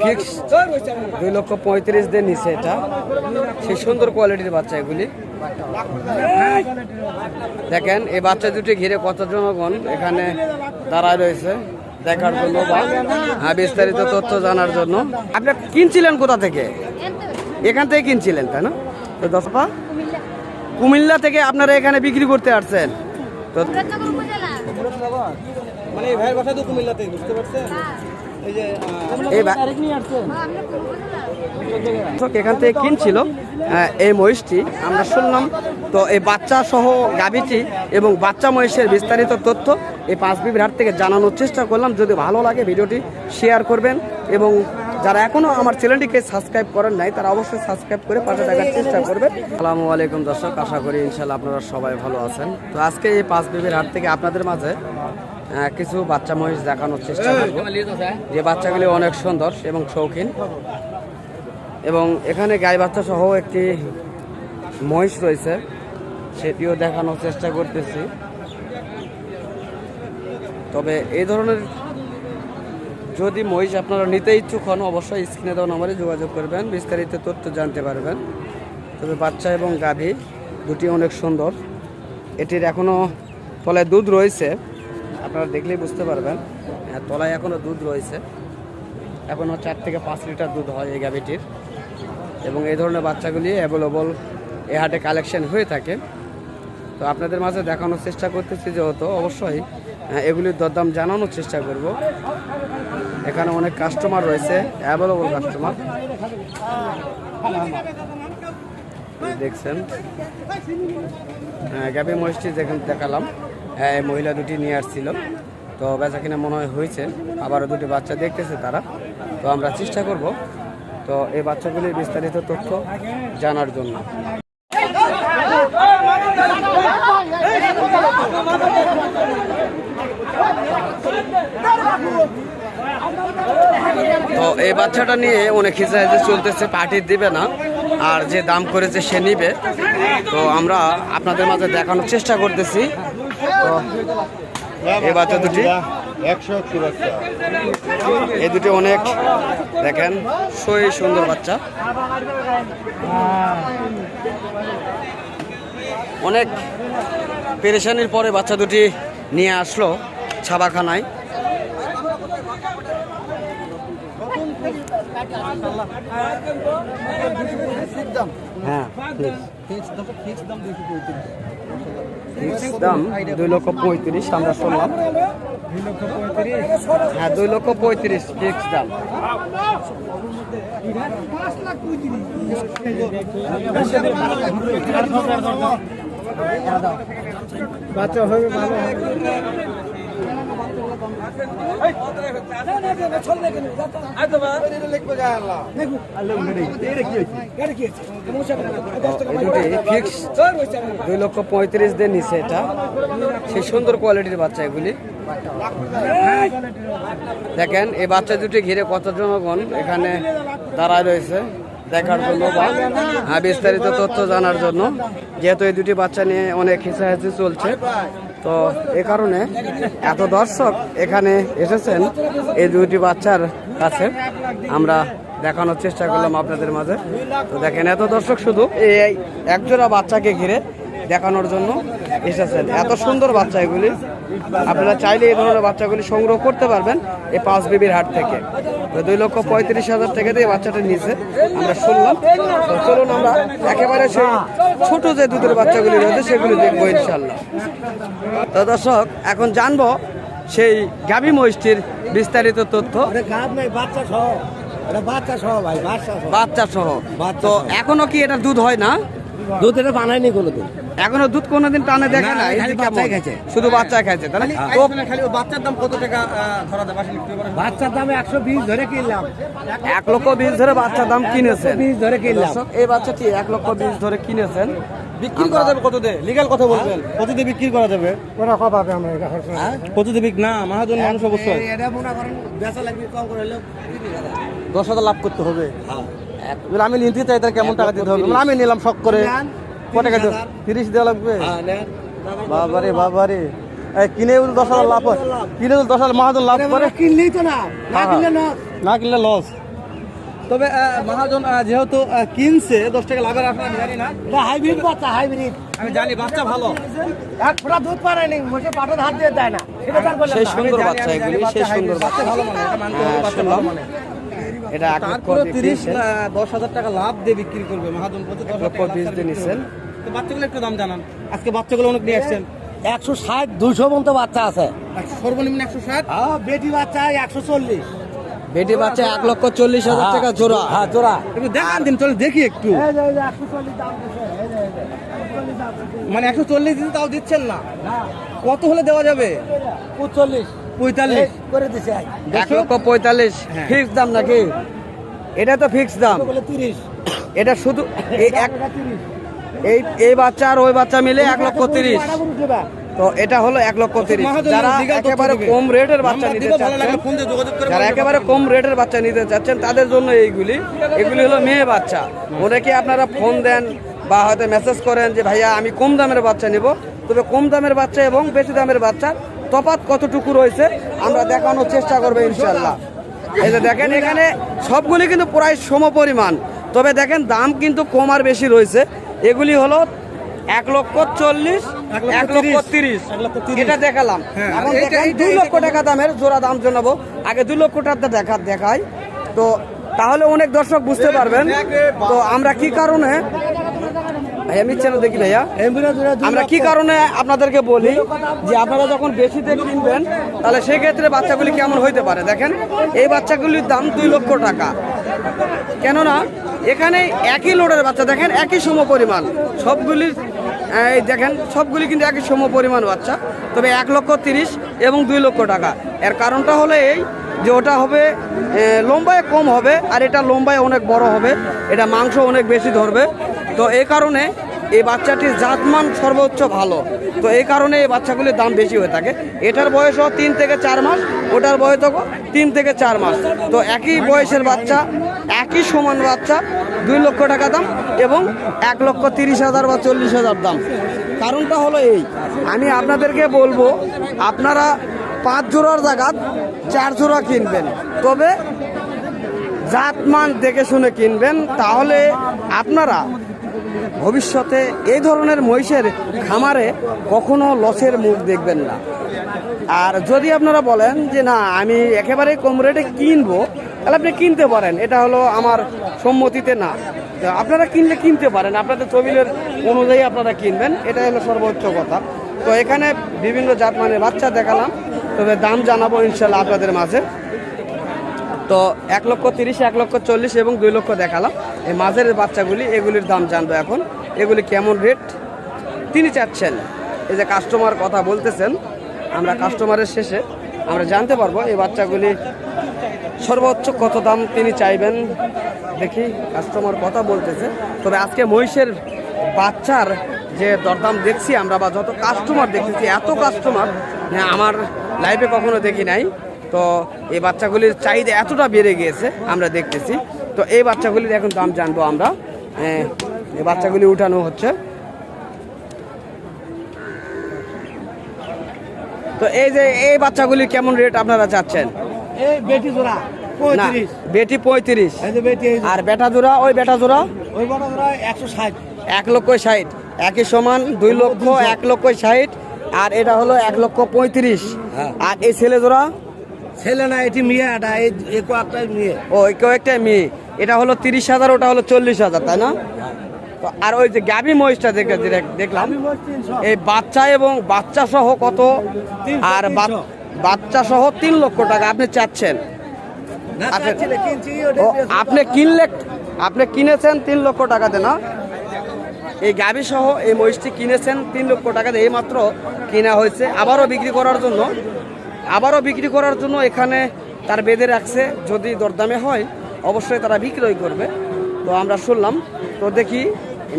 Fix 2,35,000 দিয়ে নিচে, এটা সেই সুন্দর কোয়ালিটির বাচ্চা এগুলি। দেখেন এই বাচ্চা দুটি ঘিরে কত জনগণ এখানে দাঁড়ায় রয়েছে দেখার জন্য বা বিস্তারিত তথ্য জানার জন্য। আপনি কিনছিলেন কোথা থেকে? এখান থেকে কিনছিলেন তাই না? তো দশপা কুমিল্লা থেকে আপনারা এখানে বিক্রি করতে আসছেন তো? মানে এই ভাইয়ের বাসা তো কুমিল্লাতে, বুঝতে পারছেন? এখান থেকে কিনছিল এই মহিষটি, আমরা শুনলাম। তো এই বাচ্চা সহ গাভীটি এবং বাচ্চা মহিষের বিস্তারিত তথ্য এই পাঁচবিবির হাট থেকে জানানোর চেষ্টা করলাম। যদি ভালো লাগে ভিডিওটি শেয়ার করবেন এবং যারা এখনও আমার চ্যানেলটিকে সাবস্ক্রাইব করেন নাই তারা অবশ্যই সাবস্ক্রাইব করে পাশে থাকার চেষ্টা করবেন। আসসালামু আলাইকুম দর্শক, আশা করি ইনশাল্লাহ আপনারা সবাই ভালো আছেন। তো আজকে এই পাঁচবিবির হাট থেকে আপনাদের মাঝে কিছু বাচ্চা মহিষ দেখানোর চেষ্টা করব, যে বাচ্চাগুলি অনেক সুন্দর এবং শৌখিন। এবং এখানে গাই বাচ্চা সহ একটি মহিষ রয়েছে, সেটিও দেখানোর চেষ্টা করতেছি। তবে এই ধরনের যদি মহিষ আপনারা নিতে ইচ্ছুক হন অবশ্যই স্ক্রিনে দেওয়া নম্বরে যোগাযোগ করবেন, বিস্তারিত তথ্য জানতে পারবেন। তবে বাচ্চা এবং গাভী দুটি অনেক সুন্দর। এটির এখনও তলায় দুধ রয়েছে, আপনারা দেখলেই বুঝতে পারবেন। তলায় এখনও দুধ রয়েছে, এখনও 4 থেকে 5 লিটার দুধ হয় এই গাভীটির। এবং এই ধরনের বাচ্চাগুলি অ্যাভেলেবল এ হাটে কালেকশন হয়ে থাকে। তো আপনাদের মাঝে দেখানোর চেষ্টা করতেছি, যেহেতু অবশ্যই এগুলির দরদাম জানানোর চেষ্টা করব। এখানে অনেক কাস্টমার রয়েছে, অ্যাভেলেবল কাস্টমার দেখছেন। গাভী মহিষটি যেখানে দেখালাম মহিলা দুটি নিয়ে আসছিল, তো বেচা কিনা মনে হয়েছে, আবারও দুটি বাচ্চা দেখতেছে তারা। তো আমরা চেষ্টা করব তো এই বাচ্চাগুলির বিস্তারিত তথ্য জানার জন্য। তো এই বাচ্চাটা নিয়ে অনেক হিসাবে চলতেছে, পার্টি দিবে না, আর যে দাম করেছে সে নিবে। তো আমরা আপনাদের মাঝে দেখানোর চেষ্টা করতেছি। তো এই বাচ্চা দুটি এই দুটি অনেক দেখেন সই সুন্দর বাচ্চা, অনেক পেরেশানির পরে বাচ্চা দুটি নিয়ে আসলো ছাবাখানায়। হ্যাঁ, দাম 2,35,000 আমরা শুনলাম। হ্যাঁ, 2,35,000 ফিক্স দাম। বাচ্চা হবে ভালো ফিক্স 2,35,000 দিয়ে নিচে, এটা সেই সুন্দর কোয়ালিটির বাচ্চা এগুলি। দেখেন এই বাচ্চা দুটি ঘিরে কত জনগণ এখানে দাঁড়ায় রয়েছে দেখার জন্য বা বিস্তারিত তথ্য জানার জন্য। যেহেতু এই দুটি বাচ্চা নিয়ে অনেক হিসাহাসি চলছে, তো এ কারণে এত দর্শক এখানে এসেছেন এই দুটি বাচ্চার কাছে। আমরা দেখানোর চেষ্টা করলাম আপনাদের মাঝে। তো দেখেন এত দর্শক শুধু এই একজোড়া বাচ্চাকে ঘিরে দেখানোর জন্য এসেছেন। এত সুন্দর বাচ্চা এগুলি, আপনারা চাইলে এই ধরনের বাচ্চাগুলি সংগ্রহ করতে পারবেন এই পাঁচবিবির হাট থেকে। তো 2,35,000 টাকা দিয়ে বাচ্চাটা নিয়েছে আমরা শুনলাম। তো চলুন আমরা একেবারে সেই ছোট যে দুধের বাচ্চাগুলি রয়েছে সেগুলি দেখবো ইনশাল্লাহ। তো দর্শক এখন জানবো সেই গাভী মহিষটির বিস্তারিত তথ্য। বাচ্চা সহ। তো এখনো কি এটা দুধ হয় না? দুধ এটা বানায়নি কোনোদিন, এখনো দুধ কোনোদিন টানে দেখা না, শুধু বাচ্চা খাইছে। তাহলে বাচ্চার দাম কত টাকা ধরা যাবে? বাচ্চার দাম 120 ধরে কিনলাম। 1,20,000 ধরে বাচ্চার দাম কিনেছেন? 20 ধরে কিনলাম। এই বাচ্চাটি 1,20,000 ধরে কিনেছেন। বিক্রি করা যাবে কত দিয়ে? লিগ্যাল কথা বলবেন, কত দিয়ে বিক্রি করা যাবে? ওরা কত পাবে? আমরা কত দিয়ে বিক্রি না মহাজন মানুষ অবশ্যই এটা মনে করেন বেচা লাগবে কম করে হলে 10,000 লাভ করতে হবে। আমি নিতে চাই, তার কেমন টাকা দিতে হবে? আমি নিলাম শখ করে, কত টাকা 30 দেওয়া লাগবে? বাবারে বাবারে, কিনে 10,000 লাভ হয়, কিনে 10,000 মহাজন লাভ করে। কিনলেই তো না, না কিনলে লস। তবে মহাজন যেহেতু কিনছে 10 টাকা লাভের আশা আমি জানি না। এটা হাইব্রিড বাচ্চা, হাইব্রিড। আমি জানি বাচ্চা ভালো। এক ফোঁটা দুধ পারেনি, মোটে পাটে হাত দিয়ে দেয় না। এটা তার বলে সেই না। সুন্দর বাচ্চা এগুলি, সেই সুন্দর বাচ্চা ভালো মানে, এটা মানতে হবে, বাচ্চা ভালো মানে। এটা 1 লক্ষ তারপরে দিয়ে 30 কিনছেন। 10,000 টাকা লাভ দিয়ে বিক্রি করবে মহাজন বলতে 10 লক্ষ 20 দিয়ে নিচ্ছেন। তো বাচ্চাগুলো একটু দাম জানান। আজকে বাচ্চাগুলো অনেক নিয়ে আসছেন। 160 200 পর্যন্ত বাচ্চা আছে। সর্বনিম্ন 160। বেটি বাচ্চা 140। বেটি বাচ্চা 1,40,000 টাকা জোড়া। হ্যাঁ জোড়া। একটু দেখান দিন, চল দেখি একটু। এই যে 140 দাম দিছে, এই যে 140 দাম দিছে। মানে 140 দিন তাও দিচ্ছেন না, না কত হলে দেওয়া যাবে? 45 45 করে দিছে। 1,45,000 হ্যাঁ। ফিক্স দাম নাকি? এটা তো ফিক্স দাম। বলে 30। এটা শুধু এই বাচ্চা আর ওই বাচ্চা মিলে 1,30,000। তো এটা হলো 1,30,000। যারা একেবারে কম রেটের বাচ্চা নিতে চাচ্ছেন, যারা একেবারে কম রেটের বাচ্চা নিতে চাচ্ছেন তাদের জন্য এগুলি হলো মেয়ে বাচ্চা। অনেকে আপনারা ফোন দেন বা হয়তো মেসেজ করেন যে ভাইয়া আমি কম দামের বাচ্চা নিব, তবে কম দামের বাচ্চা এবং বেশি দামের বাচ্চা তফাৎ কতটুকু রয়েছে আমরা দেখানোর চেষ্টা করবো ইনশাল্লাহ। এই যে দেখেন এখানে সবগুলি কিন্তু প্রায় সমপরিমাণ, তবে দেখেন দাম কিন্তু কম আর বেশি রয়েছে। এগুলি হলো 1,40,000, 1,30,000 এটা দেখালাম। হ্যাঁ, এখন এইটা- দেখেন এইটা- 2 লক্ষ টাকা দামের জোড়া দাম জানাবো। আগে 2 লক্ষ টাকা দেখাই, তো তাহলে অনেক দর্শক বুঝতে পারবেন। তো আমরা কি কারণে ভাইয়া মিচ্ছেন দেখি ভাইয়া, আমরা কি কারণে আপনাদেরকে বলি যে আপনারা যখন বেশিতে কিনবেন তাহলে সেই ক্ষেত্রে বাচ্চাগুলি কেমন হইতে পারে। দেখেন এই বাচ্চাগুলির দাম 2 লক্ষ টাকা, কেননা এখানে একই লোডের বাচ্চা, দেখেন একই সম পরিমাণ সবগুলির, এই দেখেন সবগুলি কিন্তু একই সম পরিমাণ বাচ্চা, তবে 1,30,000 এবং 2 লক্ষ টাকা। এর কারণটা হলো এই যে ওটা হবে লম্বায় কম হবে আর এটা লম্বায় অনেক বড় হবে, এটা মাংস অনেক বেশি ধরবে। তো এই কারণে এই বাচ্চাটির জাতমান সর্বোচ্চ ভালো, তো এই কারণে এই বাচ্চাগুলির দাম বেশি হয়ে থাকে। এটার বয়সও 3 থেকে 4 মাস, ওটার বয়স 3 থেকে 4 মাস। তো একই বয়সের বাচ্চা, একই সমান বাচ্চা, 2 লক্ষ টাকা দাম এবং 1,30,000 বা 40,000 দাম। কারণটা হলো এই, আমি আপনাদেরকে বলবো আপনারা 5 জোড়ার জায়গা 4 জোড়া কিনবেন, তবে জাতমান দেখে শুনে কিনবেন, তাহলে আপনারা ভবিষ্যতে এই ধরনের মহিষের খামারে কখনো লসের মুখ দেখবেন না। আর যদি আপনারা বলেন যে না আমি একেবারে কম রেটে কিনবো, তাহলে আপনি কিনতে পারেন, এটা হলো আমার সম্মতিতে না। তো আপনারা কিনতে পারেন, আপনাদের তবিলের অনুযায়ী আপনারা কিনবেন, এটা হলো সর্বোচ্চ কথা। তো এখানে বিভিন্ন জাতমানের বাচ্চা দেখালাম, তবে দাম জানাবো ইনশাল্লাহ আপনাদের মাঝে। তো 1,30,000, 1,40,000 এবং 2 লক্ষ দেখালাম। এই মাঝের বাচ্চাগুলি, এগুলির দাম জানবো এখন, এগুলি কেমন রেট তিনি চাচ্ছেন। এই যে কাস্টমার কথা বলতেছেন, আমরা কাস্টমারের শেষে আমরা জানতে পারবো এই বাচ্চাগুলি সর্বোচ্চ কত দাম তিনি চাইবেন। দেখি কাস্টমার কথা বলতেছে, তবে আজকে মহিষের বাচ্চার যে দরদাম দেখছি আমরা, বা যত কাস্টমার দেখতেছি, এত কাস্টমার আমার লাইফে কখনো দেখি নাই। তো এই বাচ্চাগুলির চাহিদা এতটা বেড়ে গিয়েছে আমরা দেখতেছি। তো এই বাচ্চাগুলির এখন দাম জানবো আমরা। এই বাচ্চাগুলি উঠানো হচ্ছে। তো এই যে এই বাচ্চাগুলি কেমন রেট আপনারা চাচ্ছেন? এই বেটি জোড়া না, 35। বেটি 35, এই যে বেটি, এই যে আর বেটা জোড়া, ওই বেটা জোড়া ওই বড় জোড়া 160। 1,60,000, একই সমান 2 লক্ষ 1,60,000, আর এটা হলো 1,35,000। আর এই ছেলে জোড়া, ছেলে না, এটি মেয়ে, এটা এই একটাই মেয়ে। ও কেউ একটা মেয়ে, এটা হলো 30,000, ওটা হলো 40,000, তাই না? তো আর ওই যে গাভী মহিষটা দেখলাম, আমি বলছি 300। এই বাচ্চা এবং বাচ্চা সহ কত? 300, আর 300 বাচ্চা সহ 3 লক্ষ টাকা আপনি চাচ্ছেন। না, আচ্ছা। চাচ্ছি না, কিনছি, ওটা ও, দিয়ে আপনি কিনেছেন 3 লক্ষ টাকাতে না? এই গাভী সহ এই মহিষটি কিনেছেন 3 লক্ষ টাকাতে, এই মাত্র কিনা হয়েছে। আবারও বিক্রি করার জন্য এখানে তার বেঁধে রাখছে, যদি দরদামে হয় অবশ্যই তারা বিক্রয় করবে। তো আমরা শুনলাম, তো দেখি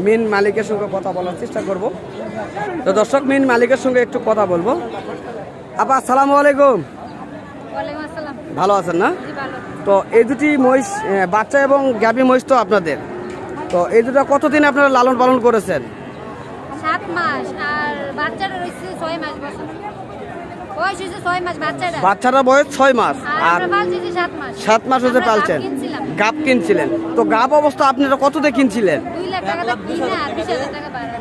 মিন মালিকের সঙ্গে কথা বলার চেষ্টা করব। তো দর্শক, মিন মালিকের সঙ্গে একটু কথা বলবো। আপা আসসালামু আলাইকুম, ওয়ালাইকুম আসসালাম। ভালো আছেন না? জি ভালো। তো এই দুটি মহিষ, বাচ্চা এবং গাভী মহিষ তো আপনাদের, তো এই দুটো কতদিন আপনারা লালন পালন করেছেন? 7 মাস আর বাচ্চাটা রয়েছে 6 মাস বছর। বয়স হয়েছে 6 মাস বাচ্চাটা। বাচ্চাটার বয়স 6 মাস আর আমরা পালছি 7 মাস। 7 মাস হতে আমরা পালছেন। গাব কিনছিলাম। গাব কিনছিলেন, তো গাব অবস্থা আপনারা কত দিয়ে কিনছিলেন? 2 লাখ টাকা দিয়ে কিনে আর 20,000 টাকা ভাড়া।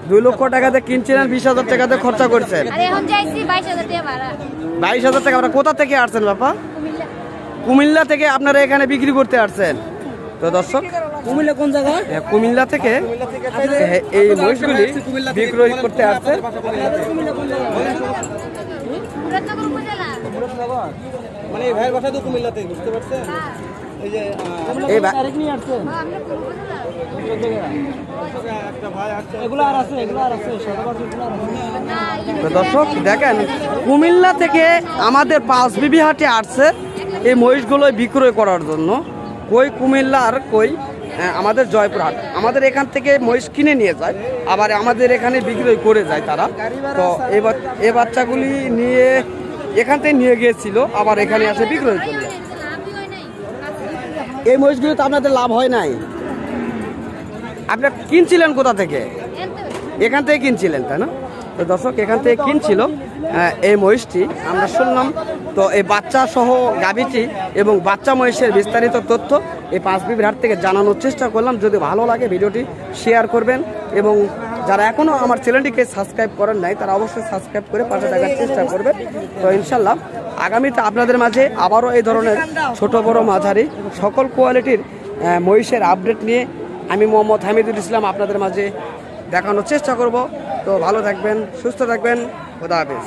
2 লক্ষ টাকাতে কিনছিলেন, 20,000 টাকাতে খরচা করছেন। আর এখন যাইছি 22,000 টাকা ভাড়া। 22,000 টাকা। আপনারা কোথা থেকে আসছেন বাবা? কুমিল্লা। কুমিল্লা থেকে আপনারা এখানে বিক্রি করতে আসছেন। তো দর্শক, কুমিল্লা কোন জায়গা? কুমিল্লা থেকে এই মহিষগুলি বিক্রয় করতে আসছে। মুরাদনগর উপজেলা। মানে এই ভাইয়ের বাসা তো কুমিল্লাতে, বুঝতে পারছেন? হ্যাঁ। এই যে এই বা- আমরা উপজেলা। একটা ভাই আসছে, না, তো দর্শক দেখেন, কুমিল্লা থেকে আমাদের 5 বিবি হাটে আসছে এই মহিষগুলো বিক্রয় করার জন্য। কই কুমিল্লার, কই আমাদের জয়পুরহাট। আমাদের এখান থেকে মহিষ কিনে নিয়ে যায়, আবার আমাদের এখানে বিক্রয় করে যায় তারা। তো এই বাচ্চাগুলি নিয়ে এখান থেকে নিয়ে গিয়েছিল, আবার এখানে আসে বিক্রয় করলো। লাভই হয় নাই। এই মহিষগুলি তো আপনাদের লাভ হয় নাই। আপনার কিনছিলেন কোথা থেকে? এখান থেকে কিনছিলেন, তাই না? তো দর্শক, এখান থেকে কিনছিল এই মহিষটি, আমরা শুনলাম। তো এই বাচ্চা সহ গাভীটি এবং বাচ্চা মহিষের বিস্তারিত তথ্য এই 5 বিবির হাট থেকে জানানোর চেষ্টা করলাম। যদি ভালো লাগে ভিডিওটি শেয়ার করবেন, এবং যারা এখনও আমার চ্যানেলটিকে সাবস্ক্রাইব করেন নাই তারা অবশ্যই সাবস্ক্রাইব করে পাশে থাকার চেষ্টা করবেন। তো ইনশাল্লাহ আগামীতে আপনাদের মাঝে আবারও এই ধরনের ছোট বড় মাঝারি সকল কোয়ালিটির মহিষের আপডেট নিয়ে আমি মোহাম্মদ হামিদুল ইসলাম আপনাদের মাঝে দেখানোর চেষ্টা করব। তো ভালো থাকবেন, সুস্থ থাকবেন, খোদা হাফেজ।